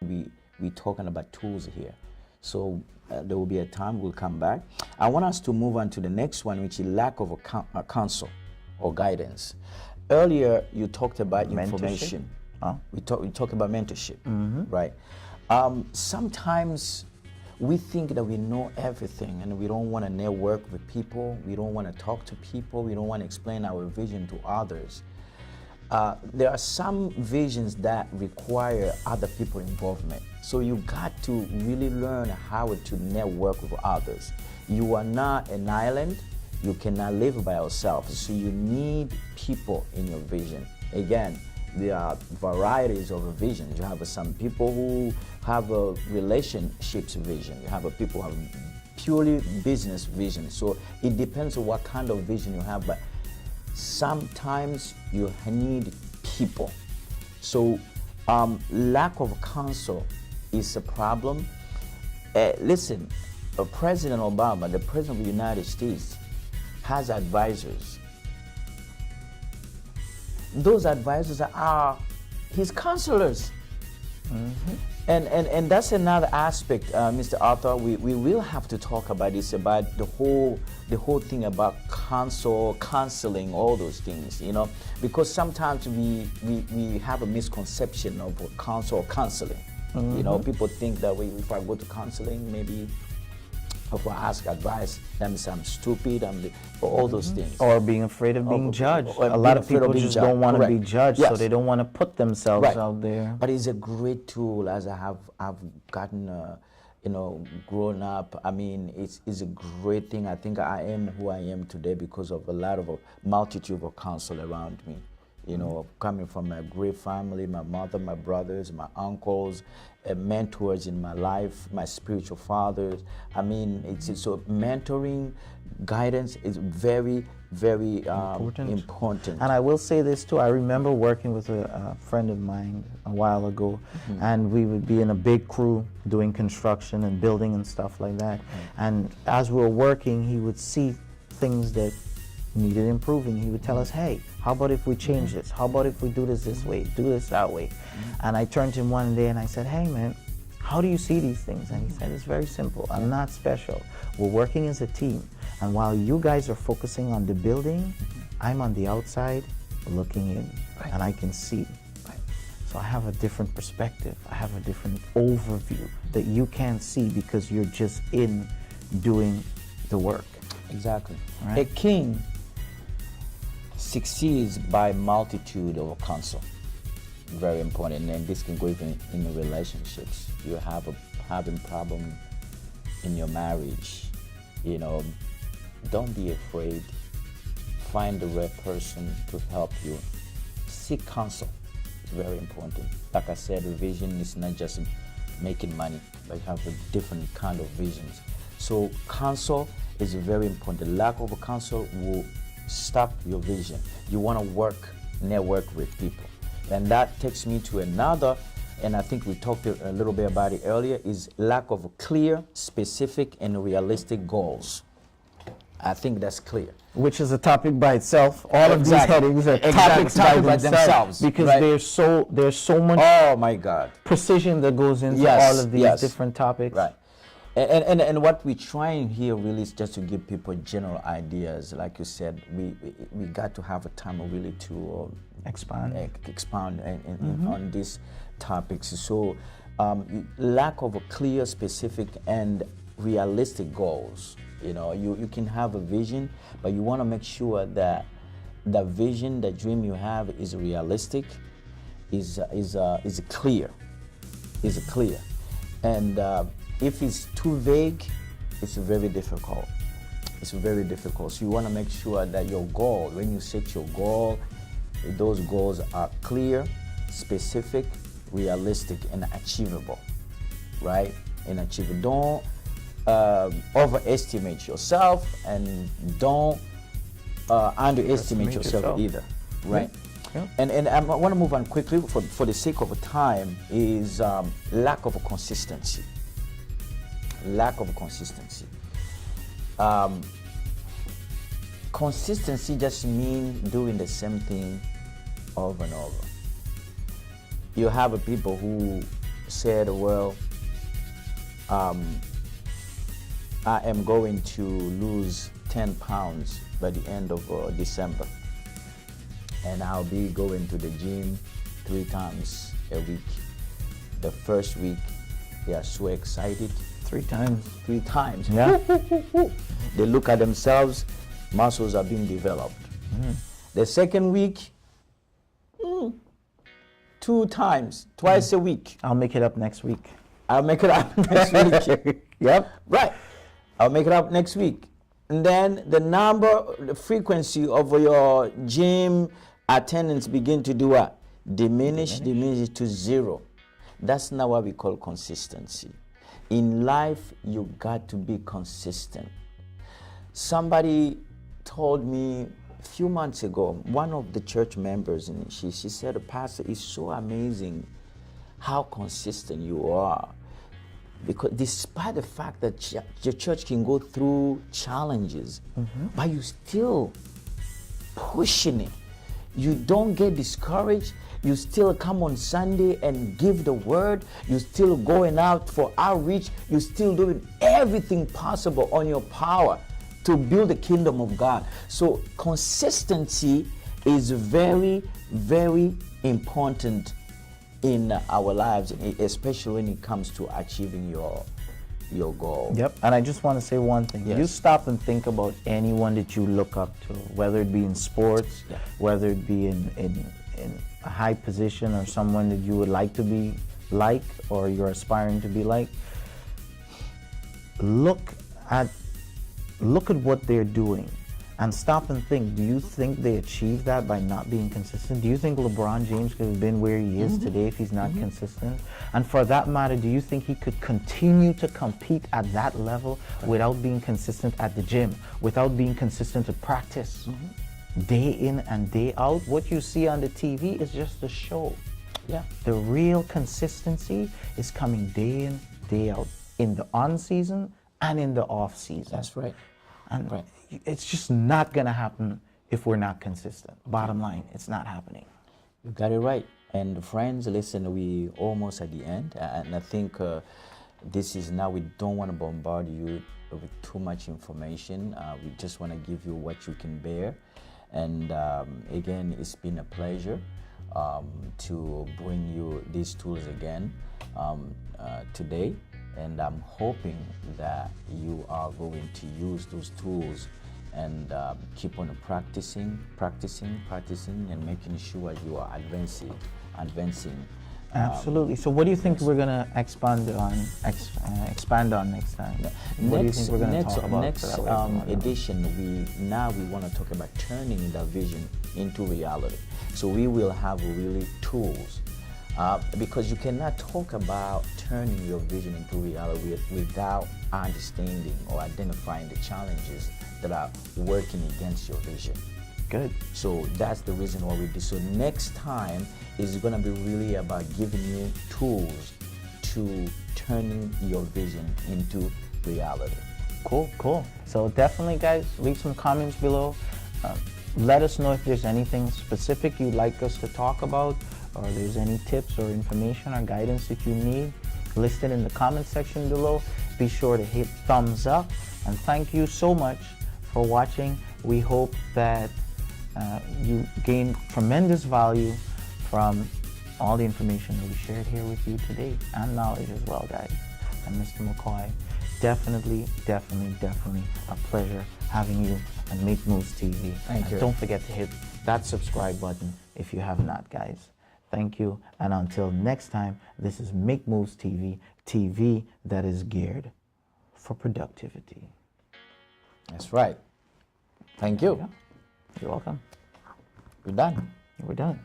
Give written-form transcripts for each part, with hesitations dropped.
we talking about tools here. So there will be a time we'll come back. I want us to move on to the next one, which is lack of a counsel or guidance. Earlier, you talked about information. We talked about mentorship, right? Sometimes we think that we know everything and we don't want to network with people. We don't want to talk to people. We don't want to explain our vision to others. There are some visions that require other people involvement. So you got to really learn how to network with others. You are not an island. You cannot live by yourself. So you need people in your vision. Again, there are varieties of visions. You have some people who have a relationships vision. You have people who have purely business vision. So it depends on what kind of vision you have. But sometimes you need people. So lack of counsel is a problem. Listen, President Obama, the President of the United States, has advisors. Those advisors are his counselors. And that's another aspect, Mr. Arthur. We will have to talk about this, about the whole thing about counseling, all those things, you know, because sometimes we have a misconception of counsel or counseling. You know, people think that if I go to counseling, maybe if I ask advice, that means I'm stupid, all those things. Or being afraid of being judged. A lot of people just don't want to be judged, so they don't want to put themselves out there. But it's a great tool, as I've gotten, you know, grown up. I mean, it's a great thing. I think I am who I am today because of a multitude of counsel around me. You know, coming from a great family, my mother, my brothers, my uncles, mentors in my life, my spiritual fathers. I mean, so mentoring, guidance is very, very important. And I will say this too. I remember working with a friend of mine a while ago, and we would be in a big crew doing construction and building and stuff like that. And as we were working, he would see things that needed improving. He would tell us, hey, how about if we change this? How about if we do this way, do this that way? And I turned to him one day and I said, hey man, how do you see these things? And he said, it's very simple. I'm not special. We're working as a team. And while you guys are focusing on the building, I'm on the outside looking in, and I can see. So I have a different perspective. I have a different overview that you can't see because you're just in doing the work. Exactly. Right? A king succeeds by multitude of counsel. Very important, and this can go even in the relationships. You have having problem in your marriage, you know, don't be afraid. Find the right person to help you. Seek counsel. It's very important. Like I said, vision is not just making money, but you have a different kind of visions. So counsel is very important. The lack of a counsel will stop your vision. You want to network with people. And that takes me to another, and I think we talked a little bit about it earlier, is lack of clear, specific, and realistic goals. I think that's clear. Which is a topic by itself. All of these headings are topics by themselves because there's so much precision that goes into all of these different topics. Right. And what we're trying here really is just to give people general ideas. Like you said, we got to have a time really to expound on these topics. So lack of a clear, specific, and realistic goals. You know, you can have a vision, but you want to make sure that the vision, the dream you have is realistic, is clear, and if it's too vague, it's very difficult. It's very difficult. So you want to make sure that your goal, when you set your goal, those goals are clear, specific, realistic, and achievable, right? And achievable. Don't overestimate yourself, and don't underestimate yourself either, right? Yeah. And I want to move on quickly for the sake of time, is lack of consistency. Lack of consistency. Consistency just means doing the same thing over and over. You have people who said, well, I am going to lose 10 pounds by the end of December. And I'll be going to the gym 3 times a week. The first week, they are so excited. 3 times. 3 times. Yeah. They look at themselves, muscles are being developed. The second week, 2 times, twice a week. I'll make it up next week. I'll make it up next week. Yep. Right. I'll make it up next week. And then the frequency of your gym attendance begin to do what? Diminish to 0. That's not what we call consistency. In life, you got to be consistent. Somebody told me a few months ago, one of the church members, and she said, Pastor, it's so amazing how consistent you are. Because despite the fact that your church can go through challenges, but you still pushing it. You don't get discouraged. You still come on Sunday and give the word. You still going out for outreach. You still doing everything possible on your power to build the kingdom of God. So consistency is very, very important in our lives, especially when it comes to achieving your goal. Yep. And I just want to say one thing. Yes. You stop and think about anyone that you look up to, whether it be in sports, whether it be in a high position, or someone that you would like to be like, or you're aspiring to be like. Look at what they're doing and stop and think, do you think they achieved that by not being consistent? Do you think LeBron James could have been where he is today if he's not consistent? And for that matter, do you think he could continue to compete at that level without being consistent at the gym, without being consistent at practice? Day in and day out, what you see on the TV is just a show. Yeah. The real consistency is coming day in, day out, in the on season and in the off season. That's right. And it's just not going to happen if we're not consistent. Bottom line, it's not happening. You got it right. And friends, listen, we almost at the end. And I think this is now, we don't want to bombard you with too much information. We just want to give you what you can bear. And again, it's been a pleasure to bring you these tools again today. And I'm hoping that you are going to use those tools and keep on practicing, and making sure you are advancing. Absolutely. So, what do you think we're going to expand on next time? What do you think we're going to talk about? Next edition, we want to talk about turning that vision into reality. So we will have really tools. Because you cannot talk about turning your vision into reality without understanding or identifying the challenges that are working against your vision. Good. So that's the reason why we do. So next time is going to be really about giving you tools to turning your vision into reality. Cool. So definitely, guys, leave some comments below. Let us know if there's anything specific you'd like us to talk about, or there's any tips or information or guidance that you need, listed in the comment section below. Be sure to hit thumbs up, and thank you so much for watching. We hope that you gain tremendous value from all the information that we shared here with you today, and knowledge as well, guys. And Mr. Mukoie, definitely a pleasure having you on Make Moves TV. Thank you. Don't forget to hit that subscribe button if you have not, guys. Thank you, and until next time, this is Make Moves TV, TV that is geared for productivity. That's right. Thank you. You're welcome. We're done. We're done.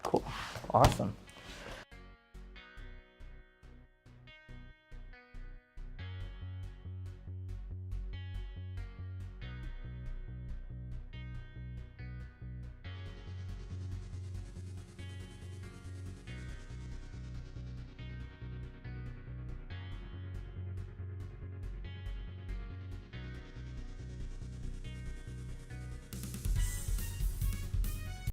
Cool. Awesome.